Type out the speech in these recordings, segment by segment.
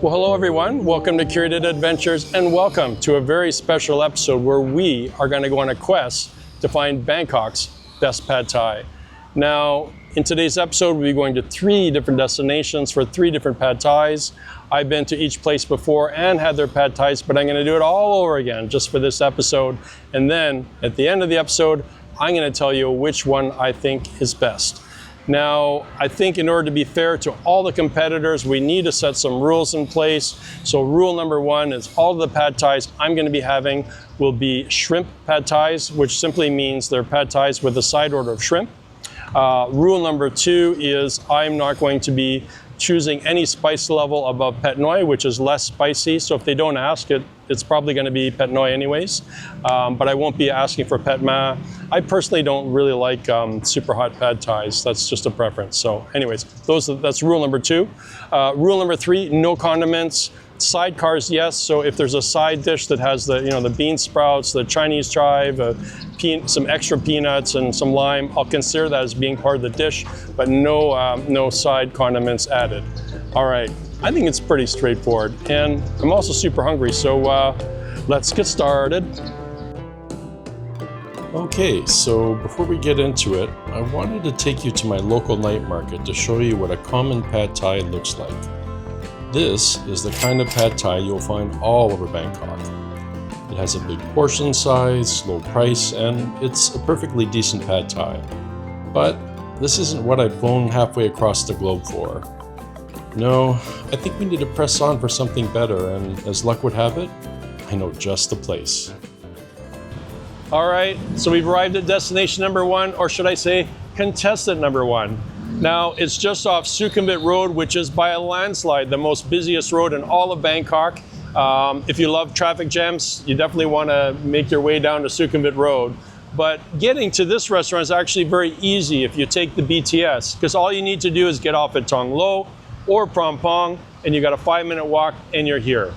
Well, hello everyone. Welcome to Curated Adventures and welcome to a very special episode where we are going to go on a quest to find Bangkok's best pad thai. Now, in today's episode, we'll be going to 3 different destinations for 3 different pad thais. I've been to each place before and had their pad thais, but I'm going to do it all over again just for this episode. And then at the end of the episode, I'm going to tell you which one I think is best. Now, I think in order to be fair to all the competitors, we need to set some rules in place. So rule number 1 is all the pad thais I'm going to be having will be shrimp pad thais, which simply means they're pad thais with a side order of shrimp. Rule number 2 is I'm not going to be choosing any spice level above Pad Noi, which is less spicy. So if they don't ask it, it's probably going to be Pad Noi anyways. But I won't be asking for Pad Ma. I personally don't really like super hot pad thais. That's just a preference. So anyways, that's rule number 2. Rule number 3, no condiments. Sidecars, yes. So if there's a side dish that has the bean sprouts, the Chinese chive, some extra peanuts and some lime, I'll consider that as being part of the dish, but no side condiments added. All right, I think it's pretty straightforward, and I'm also super hungry, so let's get started. Okay, so before we get into it, I wanted to take you to my local night market to show you what a common pad thai looks like. This is the kind of pad thai you'll find all over Bangkok. It has a big portion size, low price, and it's a perfectly decent pad thai. But this isn't what I've flown halfway across the globe for. No, I think we need to press on for something better, and as luck would have it, I know just the place. All right, so we've arrived at destination number 1, or should I say contestant number 1. Now, it's just off Sukhumvit Road, which is by a landslide the most busiest road in all of Bangkok. If you love traffic jams, you definitely want to make your way down to Sukhumvit Road. But getting to this restaurant is actually very easy if you take the BTS, because all you need to do is get off at Tong Lo or Phrom Phong, and you got a 5-minute walk and you're here.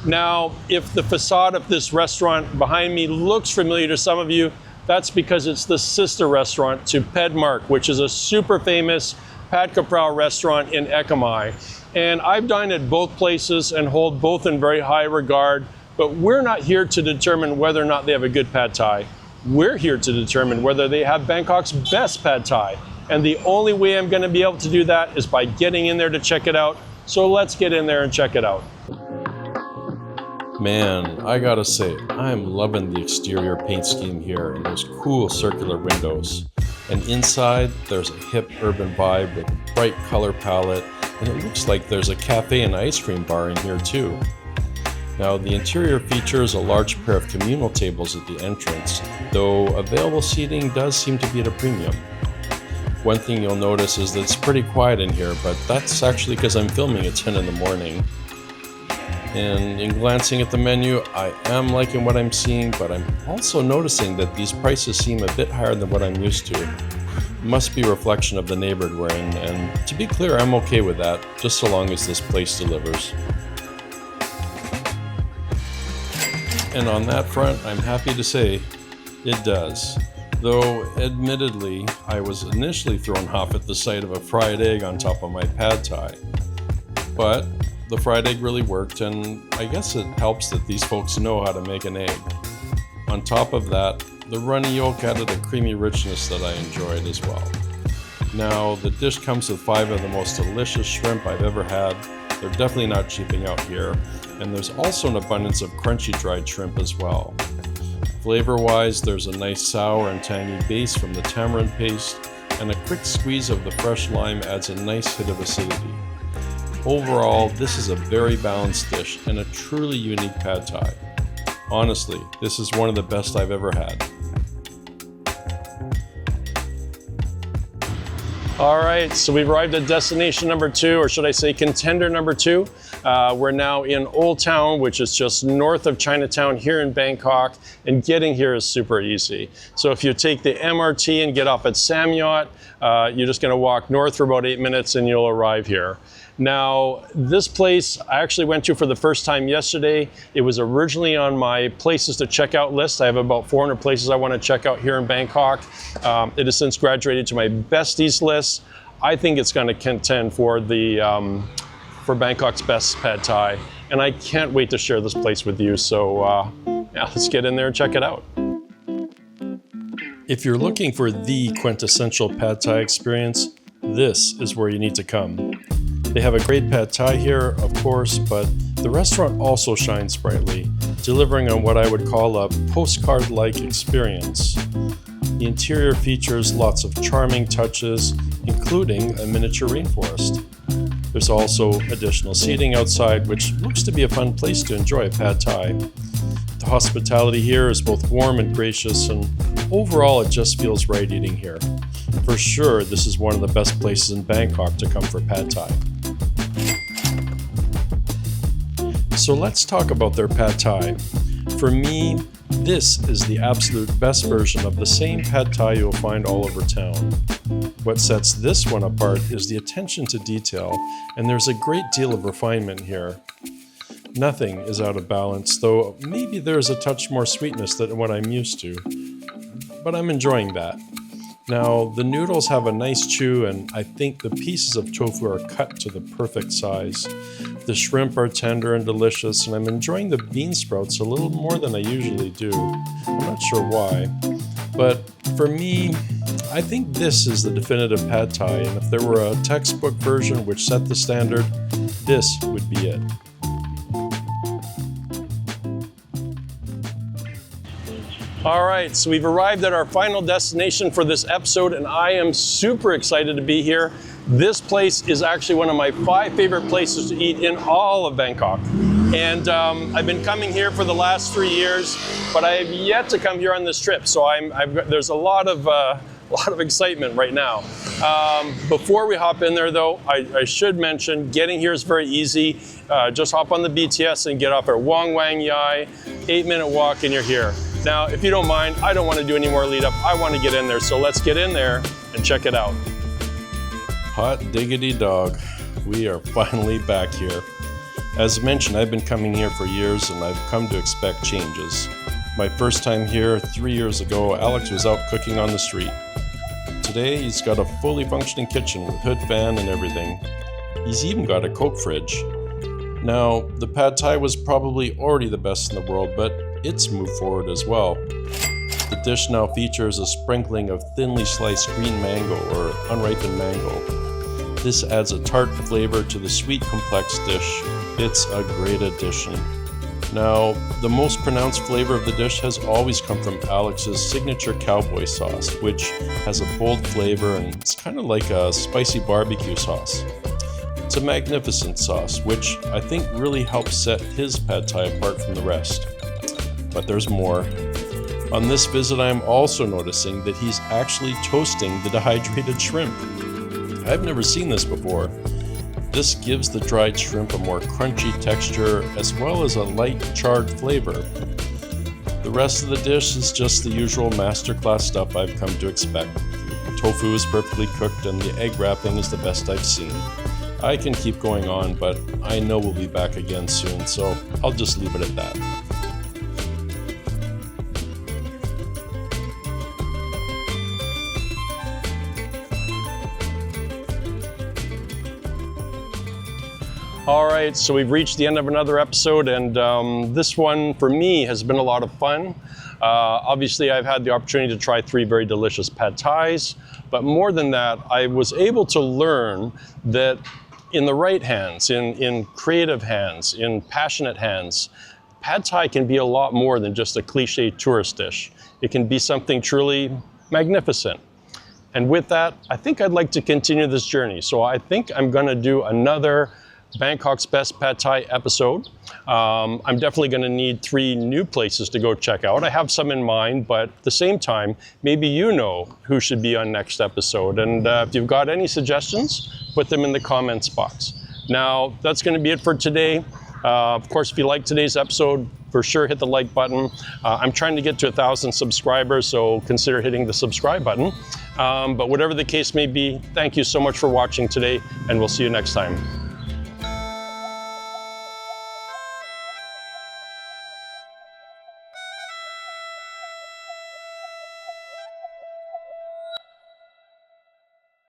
Now, if the facade of this restaurant behind me looks familiar to some of you, that's because it's the sister restaurant to Ped Mark, which is a super famous Pad Kaprao restaurant in Ekamai. And I've dined at both places and hold both in very high regard, but we're not here to determine whether or not they have a good pad thai. We're here to determine whether they have Bangkok's best pad thai. And the only way I'm going to be able to do that is by getting in there to check it out. So let's get in there and check it out. Man, I gotta say, I'm loving the exterior paint scheme here and those cool circular windows. And inside, there's a hip urban vibe with a bright color palette, and it looks like there's a cafe and ice cream bar in here too. Now, the interior features a large pair of communal tables at the entrance, though available seating does seem to be at a premium. One thing you'll notice is that it's pretty quiet in here, but that's actually because I'm filming at 10 in the morning. And in glancing at the menu, I am liking what I'm seeing, but I'm also noticing that these prices seem a bit higher than what I'm used to. It must be a reflection of the neighborhood we're in, and to be clear, I'm okay with that, just so long as this place delivers. And on that front, I'm happy to say it does. Though, admittedly, I was initially thrown off at the sight of a fried egg on top of my pad thai. But the fried egg really worked, and I guess it helps that these folks know how to make an egg. On top of that, the runny yolk added a creamy richness that I enjoyed as well. Now, the dish comes with 5 of the most delicious shrimp I've ever had. They're definitely not cheaping out here, and there's also an abundance of crunchy dried shrimp as well. Flavor-wise, there's a nice sour and tangy base from the tamarind paste, and a quick squeeze of the fresh lime adds a nice hit of acidity. Overall, this is a very balanced dish and a truly unique pad thai. Honestly, this is one of the best I've ever had. All right, so we've arrived at destination number 2, or should I say contender number 2. We're now in Old Town, which is just north of Chinatown here in Bangkok, and getting here is super easy. So if you take the MRT and get off at Samyot, you're just going to walk north for about 8 minutes and you'll arrive here. Now, this place I actually went to for the first time yesterday. It was originally on my places to check out list. I have about 400 places I want to check out here in Bangkok. It has since graduated to my besties list. I think it's going to contend for the for Bangkok's best pad Thai, and I can't wait to share this place with you. So yeah, let's get in there and check it out. If you're looking for the quintessential pad Thai experience, this is where you need to come. They have a great pad Thai here, of course, but the restaurant also shines brightly, delivering on what I would call a postcard-like experience. The interior features lots of charming touches, including a miniature rainforest. There's also additional seating outside, which looks to be a fun place to enjoy a pad Thai. The hospitality here is both warm and gracious, and overall it just feels right eating here. For sure, this is one of the best places in Bangkok to come for pad Thai. So let's talk about their pad Thai. For me, this is the absolute best version of the same pad Thai you'll find all over town. What sets this one apart is the attention to detail, and there's a great deal of refinement here. Nothing is out of balance, though maybe there's a touch more sweetness than what I'm used to. But I'm enjoying that. Now, the noodles have a nice chew, and I think the pieces of tofu are cut to the perfect size. The shrimp are tender and delicious, and I'm enjoying the bean sprouts a little more than I usually do. I'm not sure why. But for me, I think this is the definitive pad Thai, and if there were a textbook version which set the standard, this would be it. All right, so we've arrived at our final destination for this episode, and I am super excited to be here. This place is actually one of my 5 favorite places to eat in all of Bangkok. And I've been coming here for the last 3 years, but I have yet to come here on this trip. So there's a lot of excitement right now. Before we hop in there though, I should mention getting here is very easy. Just hop on the BTS and get off at Wong Wang Yai, 8-minute walk and you're here. Now, if you don't mind, I don't want to do any more lead up. I want to get in there. So let's get in there and check it out. Hot diggity dog. We are finally back here. As mentioned, I've been coming here for years and I've come to expect changes. My first time here 3 years ago, Alex was out cooking on the street. Today, he's got a fully functioning kitchen with hood fan and everything. He's even got a Coke fridge. Now, the pad Thai was probably already the best in the world, but it's moved forward as well. The dish now features a sprinkling of thinly sliced green mango or unripened mango. This adds a tart flavor to the sweet, complex dish. It's a great addition. Now, the most pronounced flavor of the dish has always come from Alex's signature cowboy sauce, which has a bold flavor and it's kind of like a spicy barbecue sauce. It's a magnificent sauce, which I think really helps set his pad Thai apart from the rest. But there's more. On this visit, I'm also noticing that he's actually toasting the dehydrated shrimp. I've never seen this before. This gives the dried shrimp a more crunchy texture as well as a light charred flavor. The rest of the dish is just the usual masterclass stuff I've come to expect. Tofu is perfectly cooked and the egg wrapping is the best I've seen. I can keep going on, but I know we'll be back again soon, so I'll just leave it at that. All right, so we've reached the end of another episode, and this one for me has been a lot of fun. Obviously, I've had the opportunity to try 3 very delicious pad Thais, but more than that, I was able to learn that in the right hands, in creative hands, in passionate hands, pad Thai can be a lot more than just a cliche tourist dish. It can be something truly magnificent. And with that, I think I'd like to continue this journey. So I think I'm gonna do another Bangkok's Best Pad Thai episode. I'm definitely going to need 3 new places to go check out. I have some in mind, but at the same time, maybe you know who should be on next episode. And if you've got any suggestions, put them in the comments box. Now, that's going to be it for today. Of course, if you like today's episode, for sure hit the like button. I'm trying to get to 1,000 subscribers, so consider hitting the subscribe button. But whatever the case may be, thank you so much for watching today, and we'll see you next time.